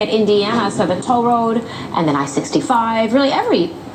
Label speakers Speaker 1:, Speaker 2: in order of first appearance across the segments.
Speaker 1: At Indiana, so the toll road and then I-65, really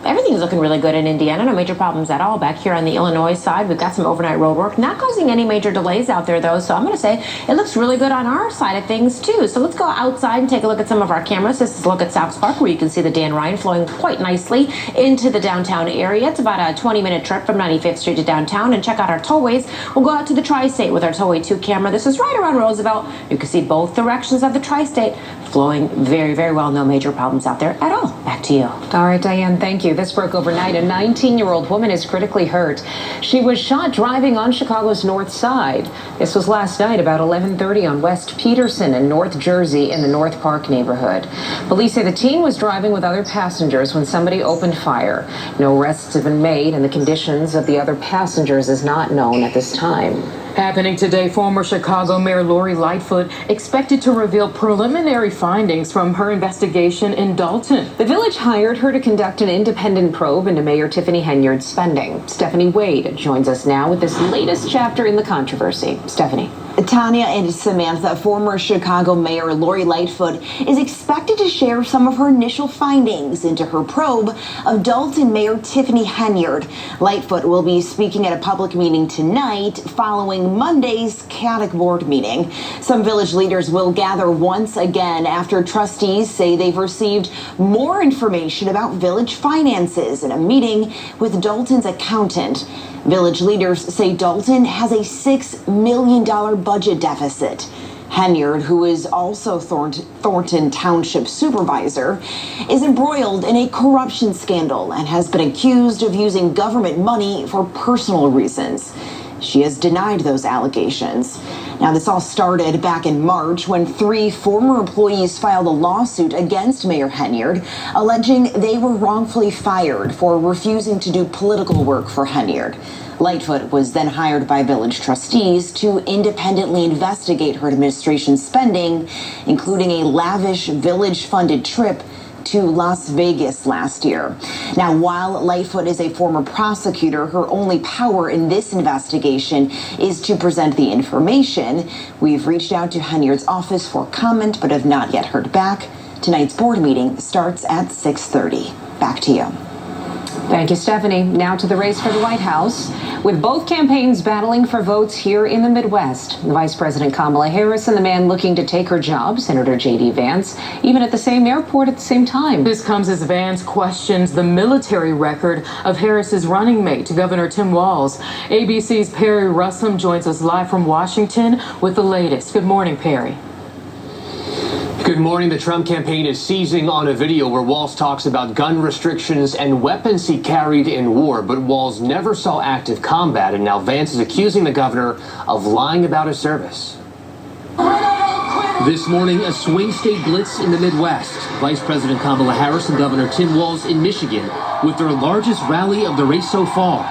Speaker 1: everything's looking really good in Indiana. No major problems at all. Back here on the Illinois side, we've got some overnight road work, not causing any major delays out there though. So I'm going to say it looks really good on our side of things too. So let's go outside and take a look at some of our cameras. This is a look at South Park, where you can see the Dan Ryan flowing quite nicely into the downtown area. It's about a 20-minute trip from 95th Street to downtown. And check out our tollways. We'll go out to the Tri-State with our Tollway 2 camera. This is right around Roosevelt. You can see both directions of the Tri-State flowing very, very well. No major problems out there at all. Back to you.
Speaker 2: All right, Diane, thank you. This broke overnight. A 19-year-old woman is critically hurt. She was shot driving on Chicago's north side. This was last night about 11:30 on West Peterson in North Jersey in the North Park neighborhood. Police say the teen was driving with other passengers when somebody opened fire. No arrests have been made, and the conditions of the other passengers is not known at this time.
Speaker 3: Happening today, former Chicago Mayor Lori Lightfoot expected to reveal preliminary findings from her investigation in Dalton.
Speaker 2: The village hired her to conduct an independent probe into Mayor Tiffany Henyard's spending. Stephanie Wade joins us now with this latest chapter in the controversy. Stephanie.
Speaker 4: Tanya and Samantha, former Chicago Mayor Lori Lightfoot is expected to share some of her initial findings into her probe of Dalton Mayor Tiffany Henyard. Lightfoot will be speaking at a public meeting tonight following Monday's chaotic board meeting. Some village leaders will gather once again after trustees say they've received more information about village finances in a meeting with Dalton's accountant. Village leaders say Dalton has a $6 million budget deficit. Henyard, who is also Thornton Township supervisor, is embroiled in a corruption scandal and has been accused of using government money for personal reasons. She has denied those allegations. Now, this all started back in March when 3 former employees filed a lawsuit against Mayor Henyard, alleging they were wrongfully fired for refusing to do political work for Henyard. Lightfoot was then hired by village trustees to independently investigate her administration's spending, including a lavish village-funded trip to Las Vegas last year. Now, while Lightfoot is a former prosecutor, her only power in this investigation is to present the information. We've reached out to Henyard's office for comment, but have not yet heard back. Tonight's board meeting starts at 6:30. Back to you.
Speaker 2: Thank you, Stephanie. Now to the race for the White House. With both campaigns battling for votes here in the Midwest, Vice President Kamala Harris and the man looking to take her job, Senator J.D. Vance, even at the same airport at the same time.
Speaker 3: This comes as Vance questions the military record of Harris's running mate, Governor Tim Walz. ABC's Perry Russom joins us live from Washington with the latest. Good morning, Perry.
Speaker 5: Good morning. The Trump campaign is seizing on a video where Walz talks about gun restrictions and weapons he carried in war, but Walz never saw active combat, and now Vance is accusing the governor of lying about his service. This morning, a swing state blitz in the Midwest. Vice President Kamala Harris and Governor Tim Walz in Michigan with their largest rally of the race so far.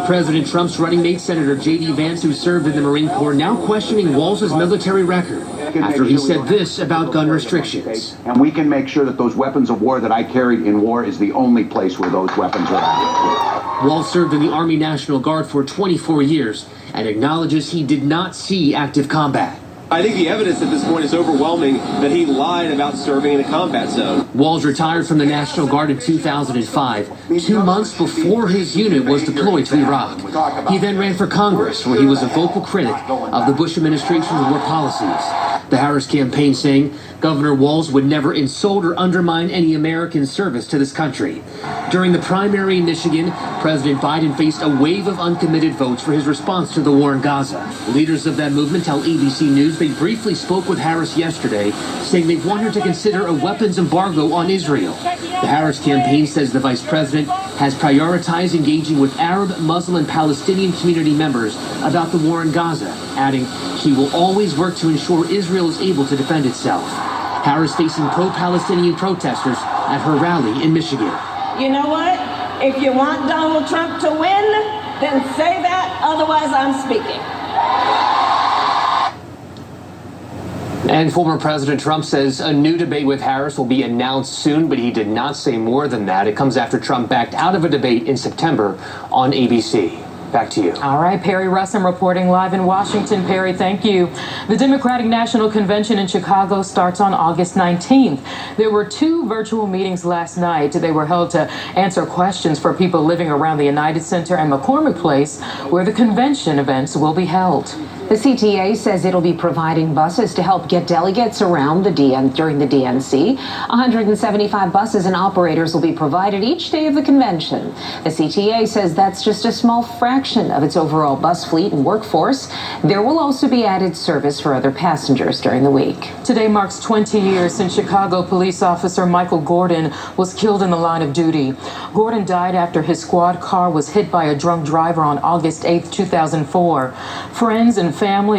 Speaker 5: President Trump's running mate, Senator J.D. Vance, who served in the Marine Corps, now questioning Walz's military record after he said this about gun restrictions.
Speaker 6: And we can make sure that those weapons of war that I carried in war is the only place where those weapons are at.
Speaker 5: Walz served in the Army National Guard for 24 years and acknowledges he did not see active combat.
Speaker 7: I think the evidence at this point is overwhelming that he lied about serving in a combat zone.
Speaker 5: Walz retired from the National Guard in 2005, 2 months before his unit was deployed to Iraq. He then ran for Congress, where he was a vocal critic of the Bush administration's war policies. The Harris campaign saying Governor Walz would never insult or undermine any American service to this country. During the primary in Michigan, President Biden faced a wave of uncommitted votes for his response to the war in Gaza. Leaders of that movement tell ABC News they briefly spoke with Harris yesterday, saying they want her to consider a weapons embargo on Israel. The Harris campaign says the vice president has prioritized engaging with Arab, Muslim, and Palestinian community members about the war in Gaza, adding she will always work to ensure Israel is able to defend itself. Harris facing pro-Palestinian protesters at her rally in Michigan.
Speaker 8: You know what? If you want Donald Trump to win, then say that. Otherwise, I'm speaking.
Speaker 5: And former President Trump says a new debate with Harris will be announced soon, but he did not say more than that. It comes after Trump backed out of a debate in September on ABC. Back to you.
Speaker 3: All right, Perry Russum reporting live in Washington. Perry, thank you. The Democratic National Convention in Chicago starts on August 19th. There were 2 virtual meetings last night. They were held to answer questions for people living around the United Center and McCormick Place, where the convention events will be held.
Speaker 2: The CTA says it'll be providing buses to help get delegates around during the DNC. 175 buses and operators will be provided each day of the convention. The CTA says that's just a small fraction of its overall bus fleet and workforce. There will also be added service for other passengers during the week.
Speaker 3: Today marks 20 years since Chicago police officer Michael Gordon was killed in the line of duty. Gordon died after his squad car was hit by a drunk driver on August 8, 2004. Friends and family